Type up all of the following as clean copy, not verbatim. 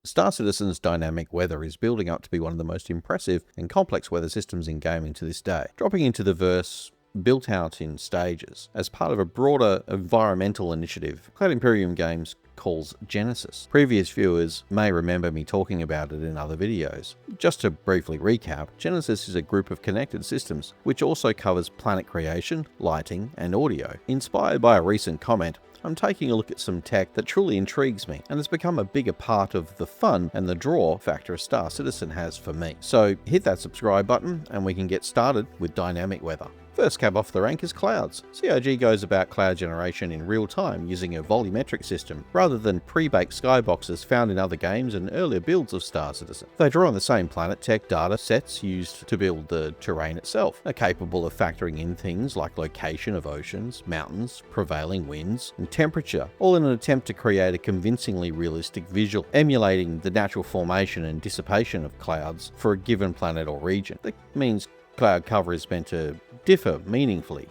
Star Citizen's dynamic weather is building up to be one of the most impressive and complex weather systems in gaming to this day, dropping into the verse built out in stages as part of a broader environmental initiative Cloud Imperium Games calls Genesis. Previous viewers may remember me talking about it in other videos. Just to briefly recap, Genesis is a group of connected systems which also covers planet creation, lighting, and audio. Inspired by a recent comment, I'm taking a look at some tech that truly intrigues me and has become a bigger part of the fun and the draw factor a Star Citizen has for me. So hit that subscribe button and we can get started with dynamic weather. First cab off the rank is clouds. CIG goes about cloud generation in real time using a volumetric system rather than pre-baked skyboxes found in other games and earlier builds of Star Citizen. They draw on the same planet tech data sets used to build the terrain itself, are capable of factoring in things like location of oceans, mountains, prevailing winds, and temperature, all in an attempt to create a convincingly realistic visual, emulating the natural formation and dissipation of clouds for a given planet or region. That means cloud cover is meant to differ meaningfully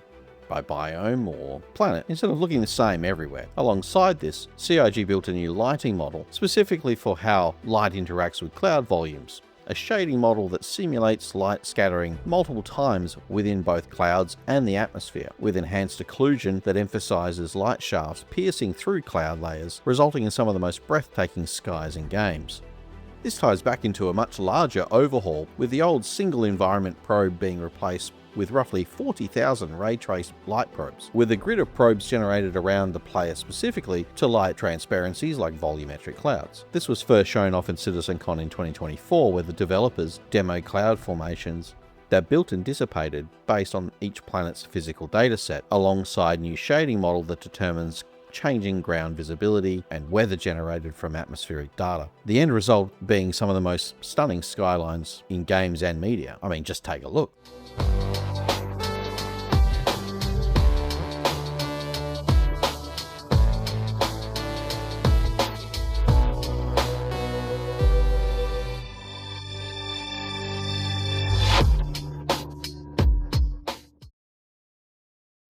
by biome or planet, instead of looking the same everywhere. Alongside this, CIG built a new lighting model specifically for how light interacts with cloud volumes, a shading model that simulates light scattering multiple times within both clouds and the atmosphere, with enhanced occlusion that emphasizes light shafts piercing through cloud layers, resulting in some of the most breathtaking skies in games. This ties back into a much larger overhaul, with the old single environment probe being replaced with roughly 40,000 ray-traced light probes, with a grid of probes generated around the player specifically to light transparencies like volumetric clouds. This was first shown off in CitizenCon in 2024, where the developers demoed cloud formations that built and dissipated based on each planet's physical dataset, alongside new shading model that determines changing ground visibility and weather generated from atmospheric data. The end result being some of the most stunning skylines in games and media. I mean, just take a look.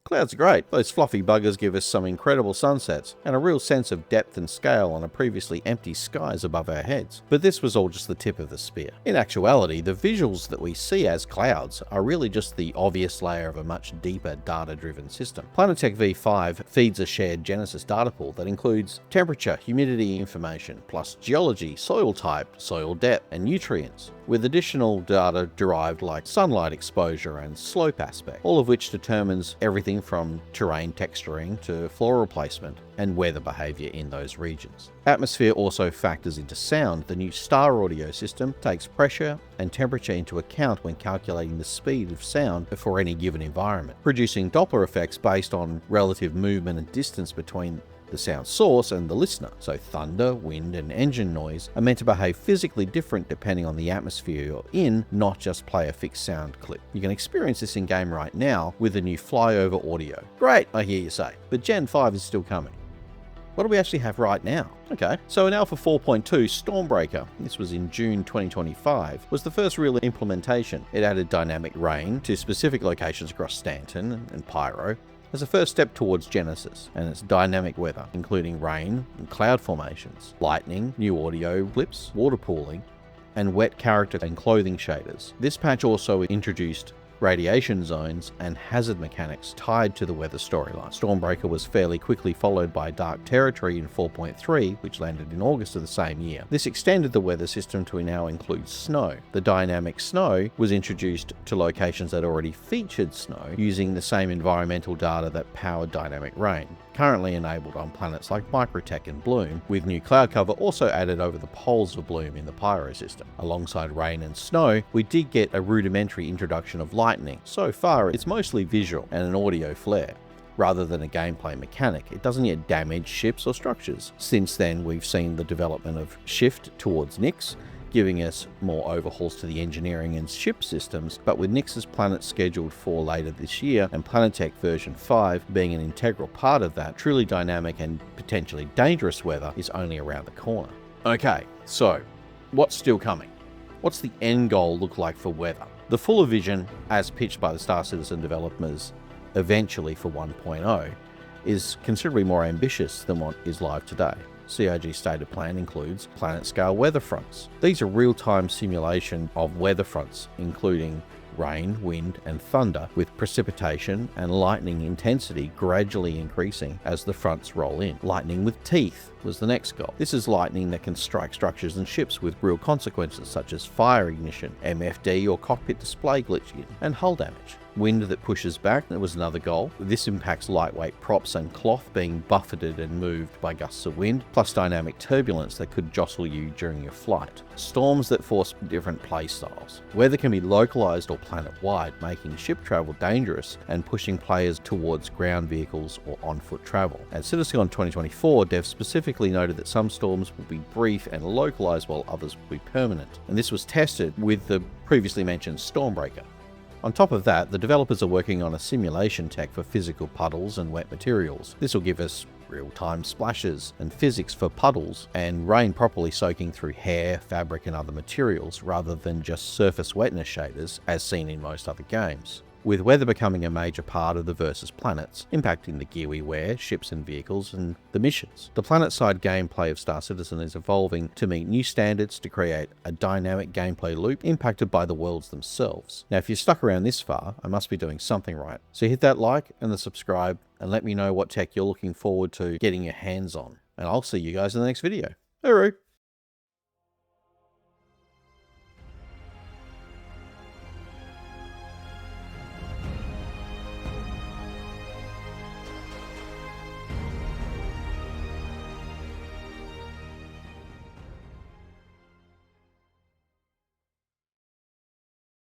Clouds are great. Those fluffy buggers give us some incredible sunsets and a real sense of depth and scale on a previously empty skies above our heads. But this was all just the tip of the spear. In actuality, the visuals that we see as clouds are really just the obvious layer of a much deeper data-driven system. Planetech V5 feeds a shared Genesis data pool that includes temperature, humidity information, plus geology, soil type, soil depth, and nutrients, with additional data derived like sunlight exposure and slope aspect, all of which determines everything from terrain texturing to floral placement and weather behavior in those regions. Atmosphere also factors into sound. The new Star audio system takes pressure and temperature into account when calculating the speed of sound for any given environment, producing Doppler effects based on relative movement and distance between the sound source and the listener. So thunder, wind, and engine noise are meant to behave physically different depending on the atmosphere you're in, not just play a fixed sound clip. You can experience this in game right now with the new flyover audio. Great, I hear you say, but Gen 5 is still coming. What do we actually have right now? Okay, so in Alpha 4.2, Stormbreaker, this was in June 2025, was the first real implementation. It added dynamic rain to specific locations across Stanton and Pyro as a first step towards Genesis and its dynamic weather, including rain and cloud formations, lightning, new audio clips, water pooling, and wet character and clothing shaders. This patch also introduced radiation zones and hazard mechanics tied to the weather storyline. Stormbreaker was fairly quickly followed by Dark Territory in 4.3, which landed in August of the same year. This extended the weather system to now include snow. The dynamic snow was introduced to locations that already featured snow, using the same environmental data that powered dynamic rain, currently enabled on planets like Microtech and Bloom, with new cloud cover also added over the poles of Bloom in the Pyro system. Alongside rain and snow, we did get a rudimentary introduction of lightning. So far, it's mostly visual and an audio flare, rather than a gameplay mechanic. It doesn't yet damage ships or structures. Since then, we've seen the development of Shift towards Nyx, giving us more overhauls to the engineering and ship systems, but with Nyx's planet scheduled for later this year and Planetech version 5 being an integral part of that, truly dynamic and potentially dangerous weather is only around the corner. Okay, so what's still coming? What's the end goal look like for weather? The fuller vision, as pitched by the Star Citizen developers eventually for 1.0, is considerably more ambitious than what is live today. CIG's stated plan includes planet-scale weather fronts. These are real-time simulation of weather fronts, including rain, wind, and thunder, with precipitation and lightning intensity gradually increasing as the fronts roll in. Lightning with teeth was the next goal. This is lightning that can strike structures and ships with real consequences such as fire ignition, MFD or cockpit display glitching, and hull damage. Wind that pushes back, that was another goal. This impacts lightweight props and cloth being buffeted and moved by gusts of wind, plus dynamic turbulence that could jostle you during your flight. Storms that force different play styles. Weather can be localized or planet-wide, making ship travel dangerous and pushing players towards ground vehicles or on-foot travel. At CitizenCon 2024, devs specifically noted that some storms will be brief and localized while others will be permanent, and this was tested with the previously mentioned Stormbreaker. On top of that, the developers are working on a simulation tech for physical puddles and wet materials. This will give us real-time splashes and physics for puddles and rain properly soaking through hair, fabric and other materials rather than just surface wetness shaders as seen in most other games. With weather becoming a major part of the Versus planets, impacting the gear we wear, ships and vehicles, and the missions. The planet-side gameplay of Star Citizen is evolving to meet new standards to create a dynamic gameplay loop impacted by the worlds themselves. Now, if you're stuck around this far, I must be doing something right. So hit that like and the subscribe, and let me know what tech you're looking forward to getting your hands on. And I'll see you guys in the next video. Hooroo!